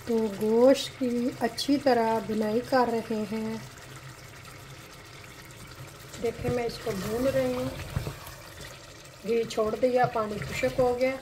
तो गोश्त की अच्छी तरह बुनाई कर रहे हैं। देखें मैं इसको भून रही हूँ। घी छोड़ दिया, पानी खुश्क हो गया,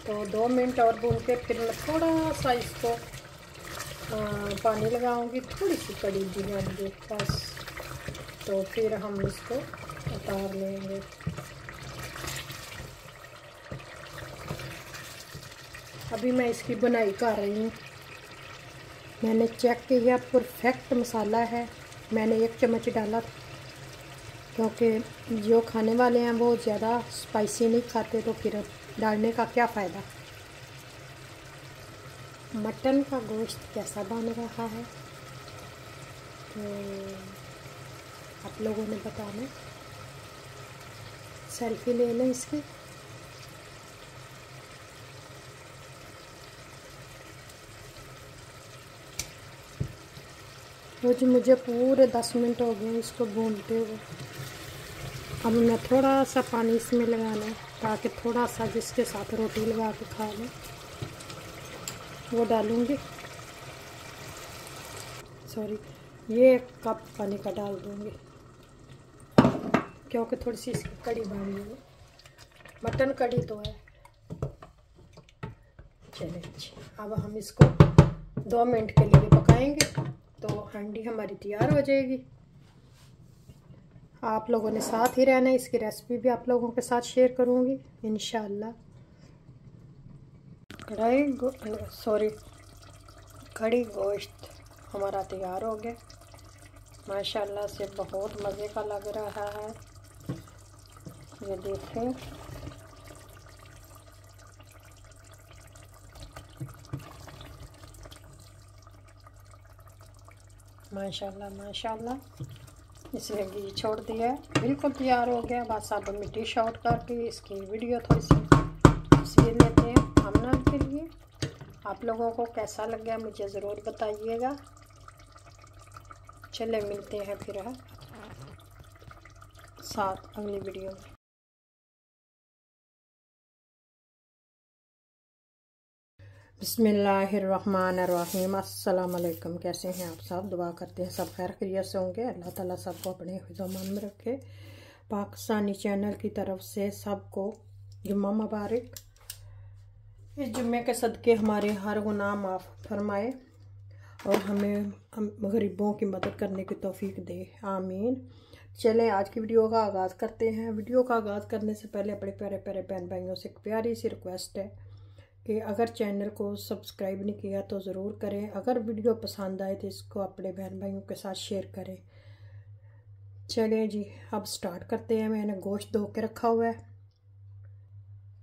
तो 2 मिनट और भून के फिर मैं थोड़ा सा इसको पानी लगाऊंगी, थोड़ी सी कड़ी बनाऊंगी बस। तो फिर हम इसको उतार लेंगे। अभी मैं इसकी बुनाई कर रही हूँ। मैंने चेक किया, परफेक्ट मसाला है। मैंने 1 चम्मच डाला क्योंकि जो खाने वाले हैं वो ज़्यादा स्पाइसी नहीं खाते, तो फिर डालने का क्या फ़ायदा। मटन का गोश्त कैसा बन रहा है तो आप लोगों ने बताना। सेल्फी ले लें इसकी। तो जी मुझे पूरे 10 मिनट हो गए इसको भूनते हुए। अब मैं थोड़ा सा पानी इसमें लगाना है ताकि थोड़ा सा जिसके साथ रोटी लगा के खा लें वो डालूँगी। सॉरी, ये 1 कप पानी का डाल दूँगी क्योंकि थोड़ी सी इसकी कड़ी बनी है। मटन कड़ी तो है। चलिए अच्छा, अब हम इसको 2 मिनट के लिए पकाएंगे तो हांडी हमारी तैयार हो जाएगी। आप लोगों ने साथ ही रहना है। इसकी रेसिपी भी आप लोगों के साथ शेयर करूँगी इंशाल्लाह। कड़ी गोश्त हमारा तैयार हो गया। माशाल्लाह से बहुत मज़े का लग रहा है। ये देखें, माशाल्लाह माशाल्लाह। इसमें घी छोड़ दिया है, बिल्कुल तैयार हो गया। बस अब मिट्टी शॉट करके इसकी वीडियो थोड़ी सी तस्वीर लेते हैं हमनाल के लिए। आप लोगों को कैसा लगा मुझे ज़रूर बताइएगा। चले मिलते हैं फिर साथ अगली वीडियो में। बिस्मिल्लाहिर्रहमानिर्रहीम। अस्सलाम वालेकुम। कैसे हैं आप सब? दुआ करते हैं सब खैर खैरियत से होंगे। अल्लाह ताला सबको अपने हिफ़्ज़-ओ-अमान में रखे। पाकिस्तानी चैनल की तरफ से सबको जुम्मा मुबारक। इस जुम्मे के सदक़े हमारे हर गुनाह माफ़ फरमाए और हमें गरीबों की मदद करने की तौफीक दे, आमीन। चलें आज की वीडियो का आगाज़ करते हैं। वीडियो का आगाज़ करने से पहले अपने प्यारे प्यारे बहन भाइयों से एक प्यारी सी रिक्वेस्ट है कि अगर चैनल को सब्सक्राइब नहीं किया तो ज़रूर करें। अगर वीडियो पसंद आए तो इसको अपने बहन भाइयों के साथ शेयर करें। चलें जी, अब स्टार्ट करते हैं। मैंने गोश्त धो के रखा हुआ है,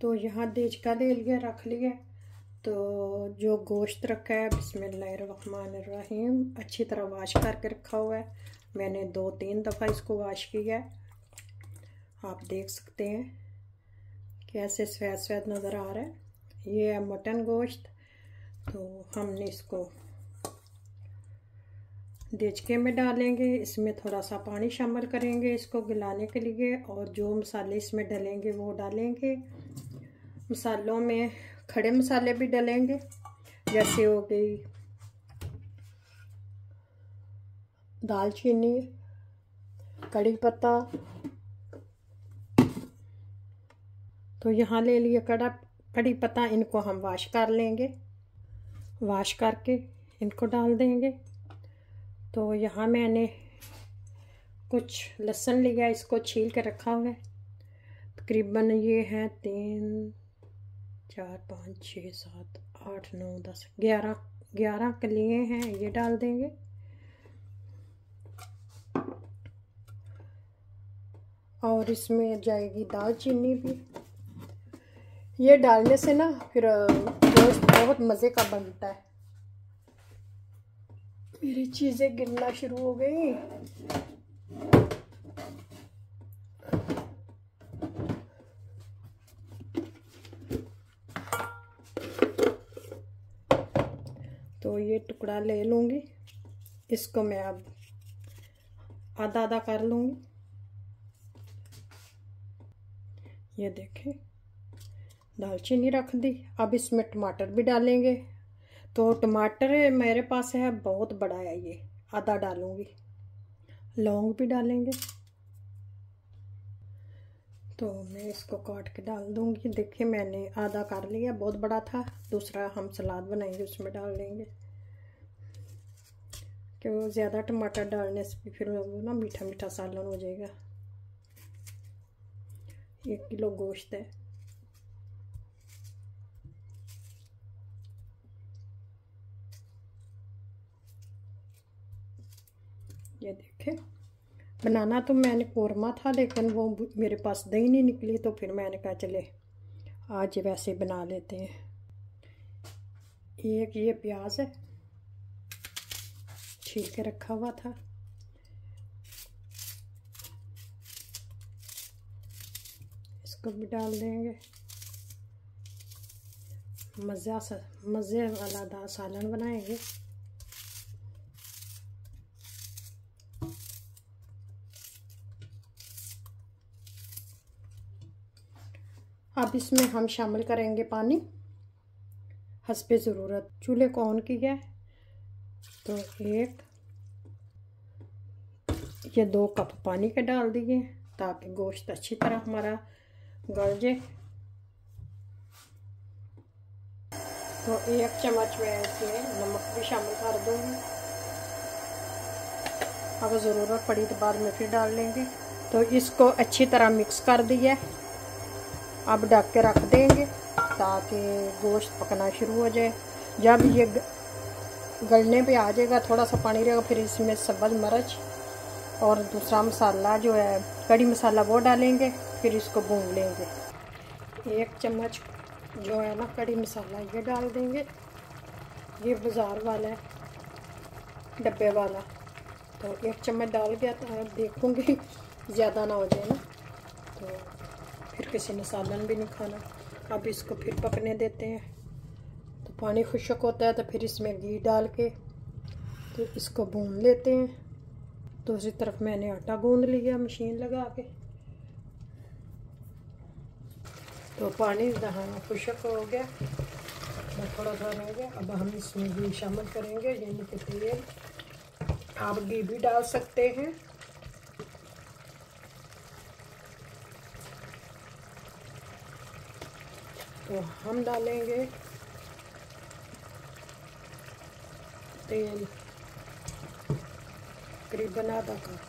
तो यहाँ देचका ले लिया, रख लिया। तो जो गोश्त रखा है बिस्मिल्लाहिर्रहमानिर्रहीम अच्छी तरह वाश करके रखा हुआ है। मैंने 2-3 दफ़ा इसको वाश किया है। आप देख सकते हैं कैसे सफ़ेद सफ़ेद नज़र आ रहा है। ये है मटन गोश्त। तो हमने इसको देचके में डालेंगे। इसमें थोड़ा सा पानी शामिल करेंगे इसको गलाने के लिए, और जो मसाले इसमें डलेंगे वो डालेंगे। मसालों में खड़े मसाले भी डलेंगे, जैसे हो गई दालचीनी, कड़ी पत्ता। तो यहाँ ले लिया कड़ी पत्ता, इनको हम वाश कर लेंगे। वाश करके इनको डाल देंगे। तो यहाँ मैंने कुछ लहसुन लिया, इसको छील के रखा हुआ है। तकरीबन ये हैं 3, 4, 5, 6, 7, 8, 9, 10, 11 कलियाँ हैं, ये डाल देंगे। और इसमें जाएगी दालचीनी भी। ये डालने से ना फिर गोश्त बहुत मज़े का बनता है। मेरी चीज़ें गिरना शुरू हो गई। तो ये टुकड़ा ले लूँगी, इसको मैं अब आधा आधा कर लूँगी। ये देखें दालचीनी रख दी। अब इसमें टमाटर भी डालेंगे। तो टमाटर मेरे पास है बहुत बड़ा है, ये आधा डालूंगी। लौंग भी डालेंगे, तो मैं इसको काट के डाल दूंगी। देखिए मैंने आधा कर लिया, बहुत बड़ा था। दूसरा हम सलाद बनाएंगे उसमें डाल देंगे, क्योंकि ज़्यादा टमाटर डालने से फिर वो ना मीठा मीठा सालन हो जाएगा। 1 किलो गोश्त है। ये देखें, बनाना तो मैंने कोरमा था, लेकिन वो मेरे पास दही नहीं निकली, तो फिर मैंने कहा चले आज वैसे बना लेते हैं। एक ये प्याज है, छील के रखा हुआ था। इसको भी डाल देंगे। मज़े वाला सालन बनाएंगे। अब इसमें हम शामिल करेंगे पानी हस्बे ज़रूरत। चूल्हे को ऑन किया है, तो ये 2 कप पानी के डाल दिए, ताकि गोश्त अच्छी तरह हमारा गल जाए। तो 1 चम्मच में इसमें नमक भी शामिल कर दूँगी। अगर ज़रूरत पड़ी तो बाद में फिर डाल लेंगे। तो इसको अच्छी तरह मिक्स कर दिया। अब ढक के रख देंगे ताकि गोश्त पकना शुरू हो जाए। जब ये गलने पे आ जाएगा, थोड़ा सा पानी रहेगा, फिर इसमें सब्ज़ मिर्च और दूसरा मसाला जो है कड़ी मसाला वो डालेंगे। फिर इसको भून लेंगे। 1 चम्मच जो है ना कड़ी मसाला ये डाल देंगे। ये बाज़ार वाला है, डब्बे वाला। तो 1 चम्मच डाल गया, तो देखूँगी ज़्यादा ना हो जाए ना, तो फिर किसी ने सालन भी नहीं खाना। अब इसको फिर पकने देते हैं। तो पानी खुश्क होता है तो फिर इसमें घी डाल के तो इसको भून लेते हैं। दूसरी तरफ मैंने आटा गूंद लिया मशीन लगा के। तो पानी खुश्क हो गया, थोड़ा सा रह गया। अब हम इसमें घी शामिल करेंगे, यानी कि तेल। आप घी भी डाल सकते हैं। तो हम डालेंगे तेल करीबन आधा कप,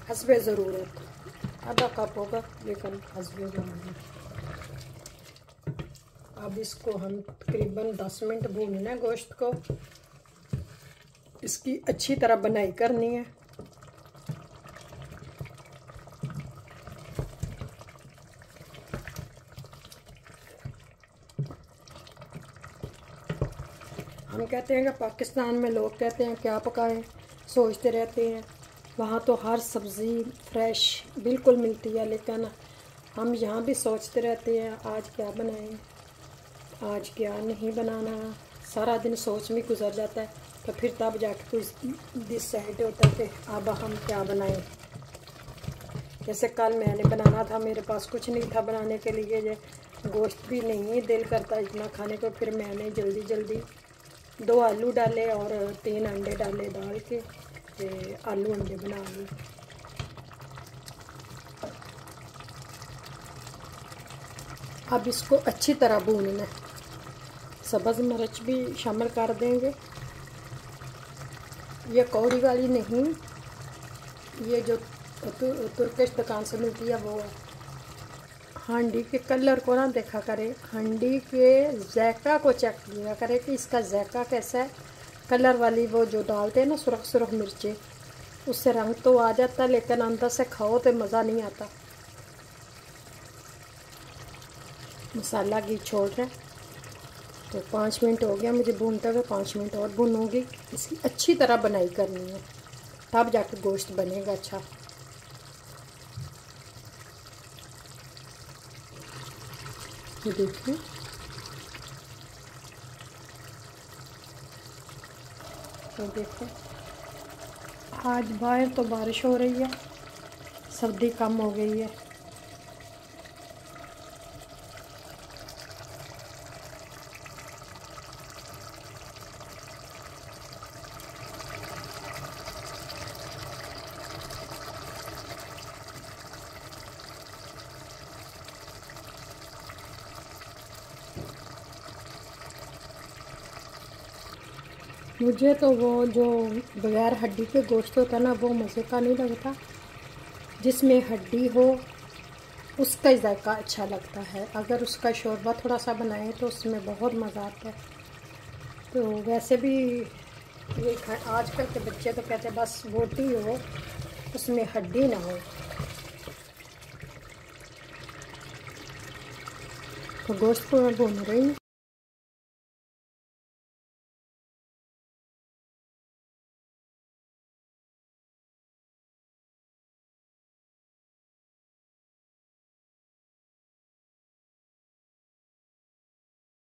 हस्बे ज़रूरत। आधा कप होगा, लेकिन हस्बे ज़रूरत। अब इसको हम तकरीबन 10 मिनट भूनना है गोश्त को। इसकी अच्छी तरह बनाई करनी है। हम कहते हैं कि पाकिस्तान में लोग कहते हैं क्या पकाएं, सोचते रहते हैं। वहाँ तो हर सब्ज़ी फ्रेश बिल्कुल मिलती है, लेकिन हम यहाँ भी सोचते रहते हैं आज क्या बनाएं, आज क्या नहीं बनाना। सारा दिन सोच में गुजर जाता है, तो फिर तब जाके कुछ डिसाइड होता है कि अब हम क्या बनाएं। जैसे कल मैंने बनाना था, मेरे पास कुछ नहीं था बनाने के लिए, गोश्त भी नहीं दिल करता इतना खाने को। फिर मैंने जल्दी जल्दी 2 आलू डाले और 3 अंडे डाले, डाल के आलू अंडे बना लिए। अब इसको अच्छी तरह भूनना है। सब्ज़ मिर्च भी शामिल कर देंगे। ये कौड़ी वाली नहीं, ये जो तुर्किश दुकान से मिलती है वो है। हांडी के कलर को ना देखा करे, हांडी के ज़ायका को चेक किया करे कि इसका ज़ायका कैसा है। कलर वाली वो जो डालते हैं ना सुरख सुरख मिर्चें, उससे रंग तो आ जाता है, लेकिन अंदर से खाओ तो मज़ा नहीं आता। मसाला घी छोड़ रहा है। तो 5 मिनट हो गया मुझे भूनते हुए, 5 मिनट और भूनूंगी। इसकी अच्छी तरह बनाई करनी है, तब जाके गोश्त बनेगा अच्छा। ये देखिए, तो देखो आज बाहर तो बारिश हो रही है, सर्दी कम हो गई है। मुझे तो वो जो बगैर हड्डी के गोश्त होता है ना, वो मज़े का नहीं लगता। जिसमें हड्डी हो उसका ही जायका अच्छा लगता है। अगर उसका शोरबा थोड़ा सा बनाएं तो उसमें बहुत मज़ा आता है। तो वैसे भी ये आजकल के बच्चे तो कहते हैं बस बोटी हो, उसमें हड्डी ना हो। तो गोश्त को मैं भून रही हूँ।